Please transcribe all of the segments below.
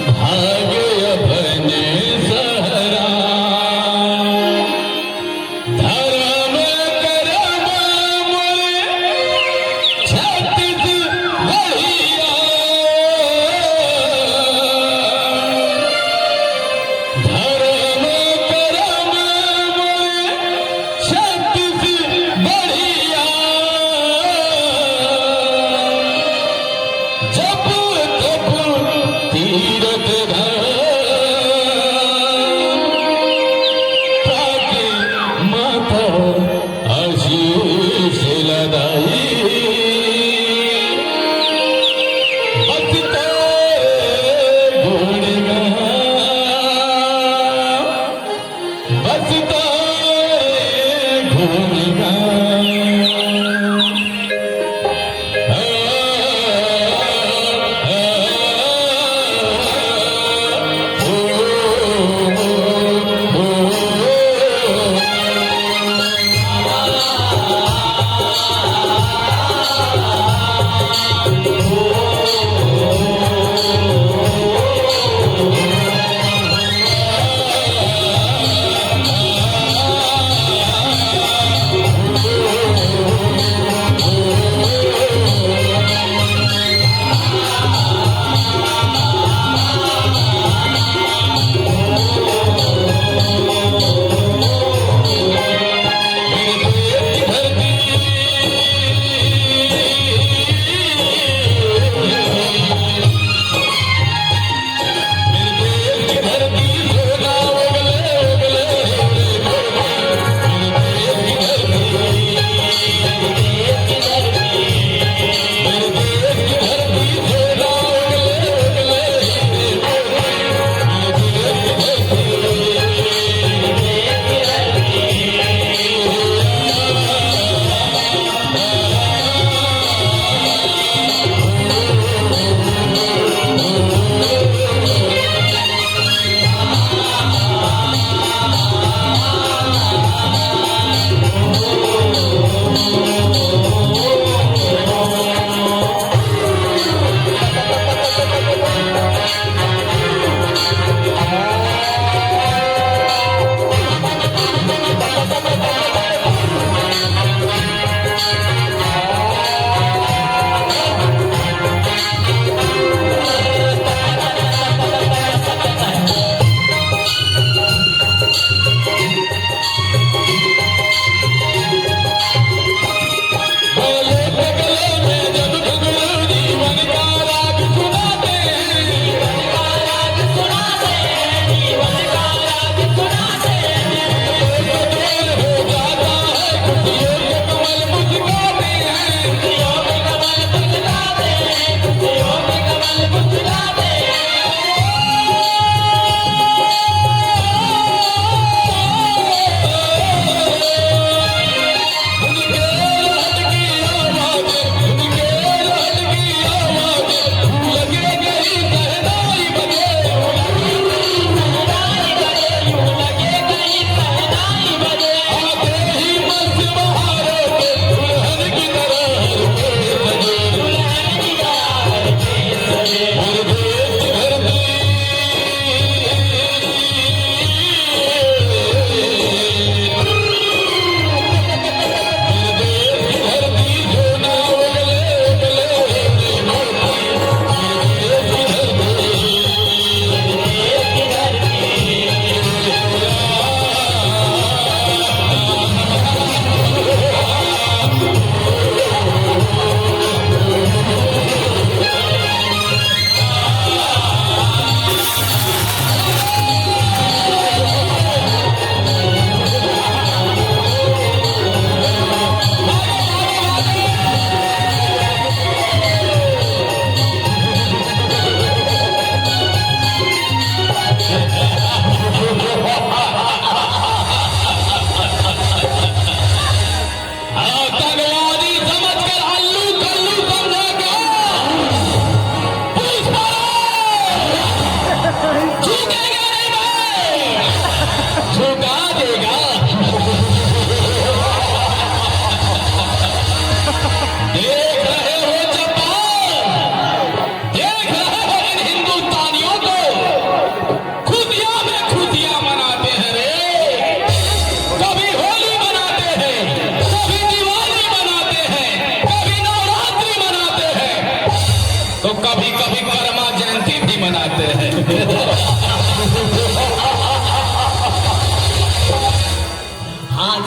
भाग्य अपने सहरा धर्म करम मोरे छत्तीसगढ़िया धर्म करम मोरे छत्तीसगढ़िया जब तब तीरथ धर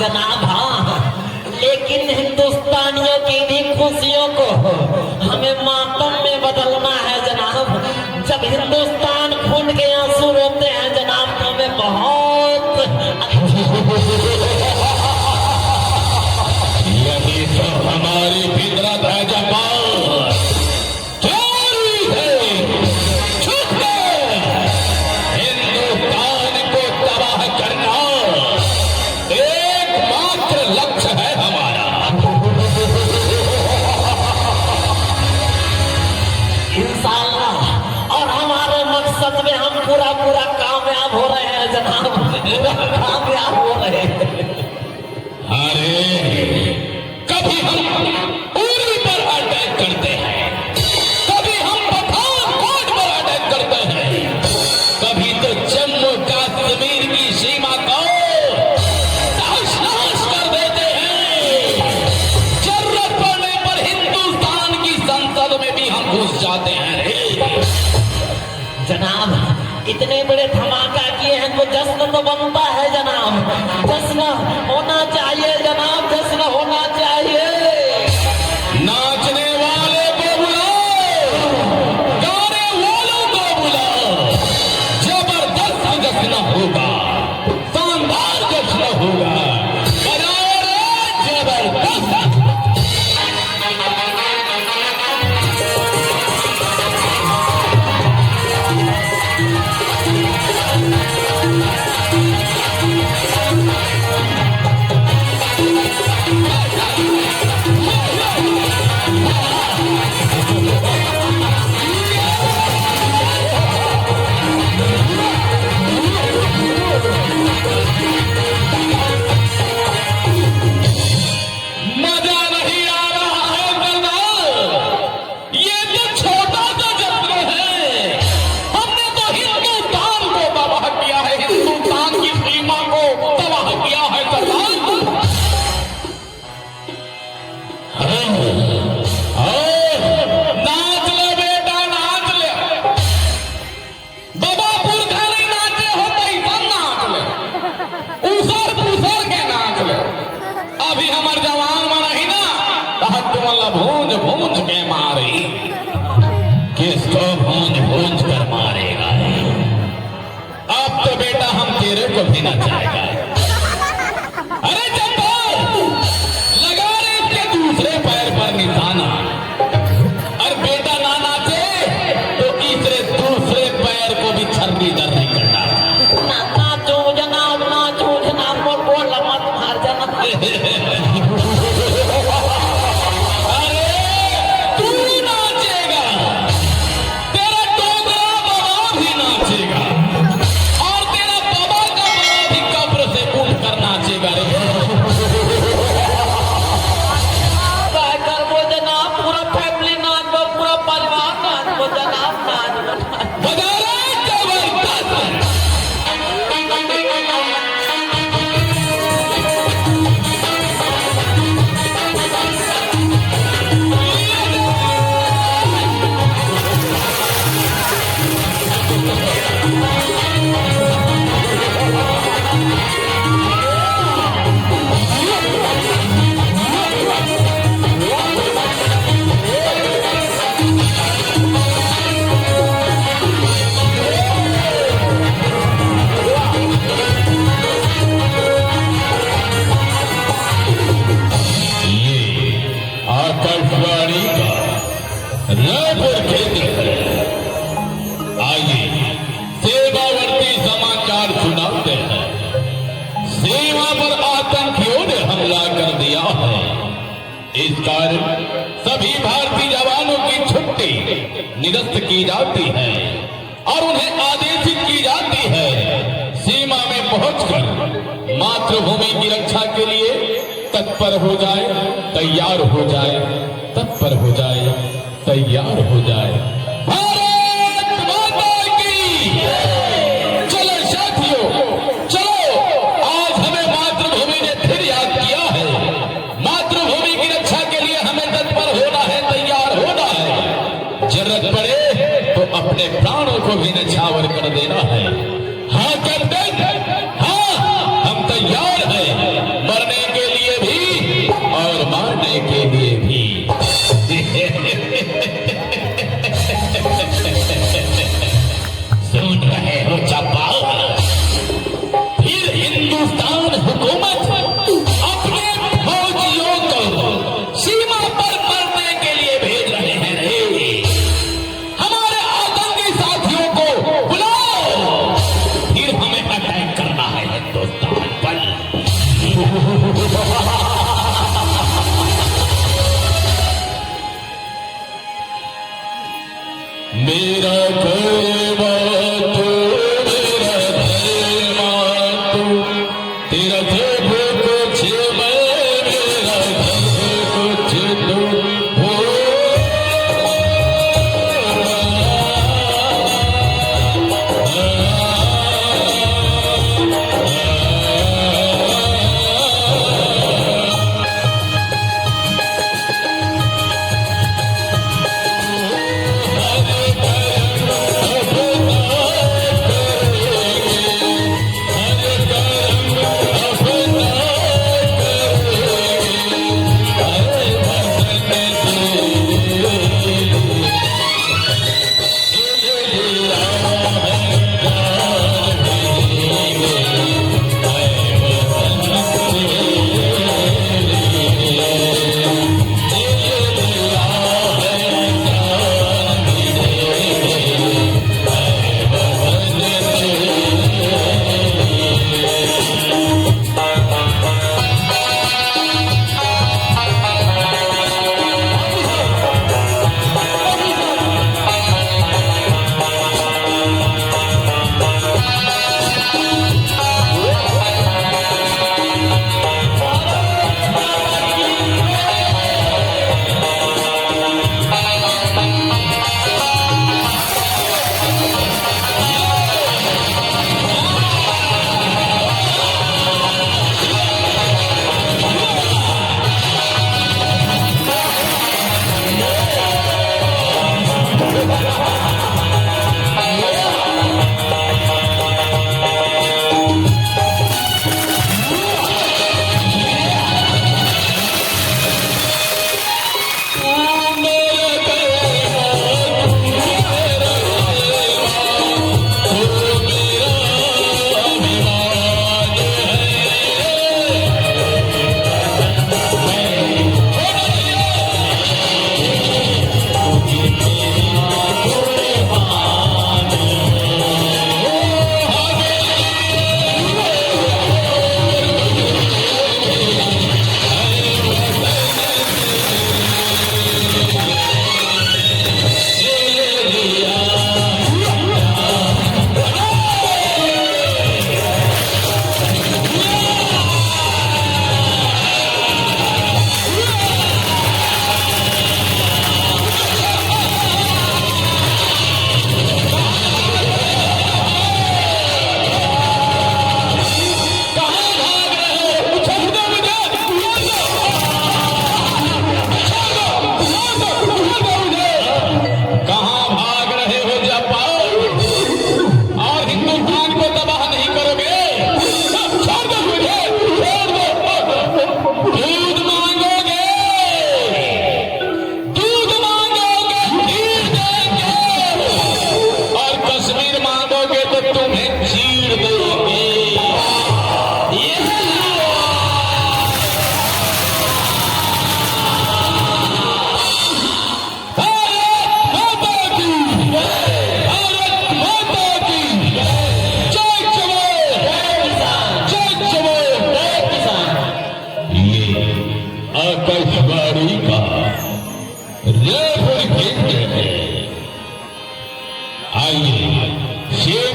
जनाब हाँ, लेकिन हिंदुस्तानियों की भी खुशियों को हमें मातम में बदलना है जनाब। जब हिंदुस्तान खून के आंसू रोते हैं जनाब तो हमें बहुत यही तो हमारी फितरत है जब्बार। चोरी है, छुप है। हिंदुस्तान को तबाह करना एकमात्र लक्ष्य है हमारा। इंशाअल्लाह और हमारे मकसद में हम पूरा कामयाब हो रहे हैं जनाब, कामयाब हो रहे हैं। अरे कभी हम उरी पर अटैक करते हैं, कभी हम पठानकोट पर अटैक करते हैं, कभी तो जम्मू कश्मीर की सीमा को तहस-नहस कर देते हैं। जरूरत पड़ने पर हिंदुस्तान की संसद में भी हम घुस जाते हैं। जनाब इतने बड़े धमाका किए हैं तो जश्न तो बनता है जनाब, जश्न होना चाहिए जनाब, जश्न होना चाहिए। नाचने वाले को बुलाओ, गाने वालों को बुलाओ। जबरदस्त जश्न होगा, शानदार जश्न होगा। बजाओ रे जबरदस्त। मजा नहीं आ रहा है करनाल, ये तो छोटा सा जश्न है। हमने तो हिंदुस्तान को तबाह किया है, हिंदुस्तान की सीमा को तबाह किया है करनाल। नाच ले बेटा, नाच ले। बाबापुर का नहीं नाचे हो तो इधर नाच ले, उसर पुसर के नाच ले। अभी हमार जवान में नहीं ना तुमला भूंज भूंज के मारी। किसको भूंज भूंज कर मारेगा? अब तो बेटा हम तेरे को भी नचाएगा। अरे जब्बार लगा रे इसके दूसरे पैर पर निशाना। और बेटा ना नाचे तो तीसरे दूसरे पैर को भी छर्री दर्री कर डाला। नाचो जनाब, नाचो जनाब, बोल मत मार जनाब। अरे तू नाचेगा, तेरा डोगरा बाबा भी नाचेगा, और तेरा बाबा का बाबा भी कब्र से उठ कर नाचेगा रे। क्या करबो जनाब, पूरा फैमिली नाचबो, पूरा परिवार नाचबो जनाब, नाचबो। बजा रे जबरदस्त। आकाशवाणी का रायपुर केंद्र है। आइए सेवावर्ती समाचार सुनाते हैं। सीमा पर आतंकियों ने हमला कर दिया है। इस कारण सभी भारतीय जवानों की छुट्टी निरस्त की जाती है और उन्हें आदेशित की जाती है सीमा में पहुंचकर मातृभूमि की रक्षा के लिए तत्पर हो जाए, तैयार हो जाए, तत्पर हो जाए, तैयार हो जाए। भारत माता की चलो साथियों, चलो आज हमें मातृभूमि ने फिर याद किया है। मातृभूमि की रक्षा के लिए हमें तत्पर होना है, तैयार होना है। जरूरत पड़े तो अपने प्राणों को भी न्यौछावर कर देना है। हाँ कैप्टन, हाँ हम तैयार हैं। मरने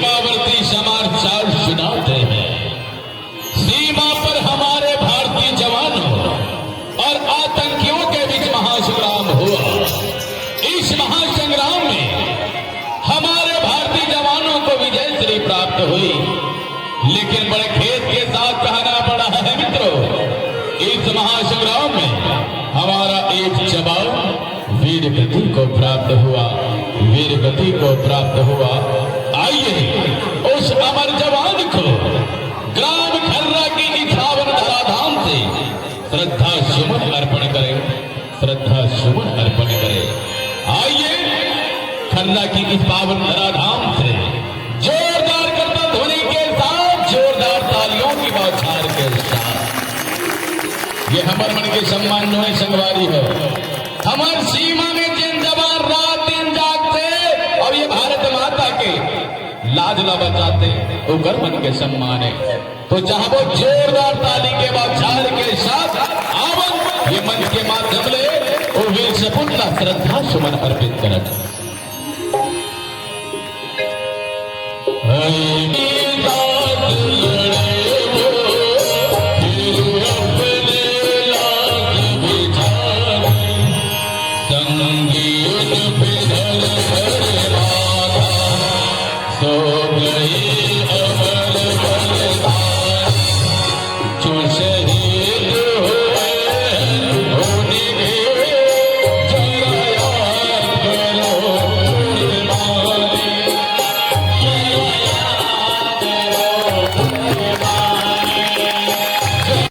सीमावर्ती समाचार सुनाते हैं। सीमा पर हमारे भारतीय जवानों और आतंकियों के बीच महासंग्राम हुआ। इस महासंग्राम में हमारे भारतीय जवानों को विजय श्री प्राप्त हुई, लेकिन बड़े खेद के साथ कहना पड़ा है मित्रों, इस महासंग्राम में हमारा एक जवान वीर गति को प्राप्त हुआ, वीर गति को प्राप्त हुआ। आइए उस अमर जवान को ग्राम खर्रा की इस पावन धराधाम से श्रद्धा सुमन अर्पण करें, श्रद्धा सुमन अर्पण करें। आइए खर्रा की इस पावन धराधाम से जोरदार करता ध्वनि के साथ, जोरदार तालियों की बौछार के साथ, ये हमर मन के सम्मान जो है संगवारी है। हमार सीमा में जिन जवान रात दिन जागते और ये भारत माता के लाज न बचाते, वो कर मन के सम्मान है। तो चाहे वो जोरदार ताली के बौछार के साथ आवन ये मन के माध्यम ले वो वीर सपूत का श्रद्धा सुमन अर्पित करत।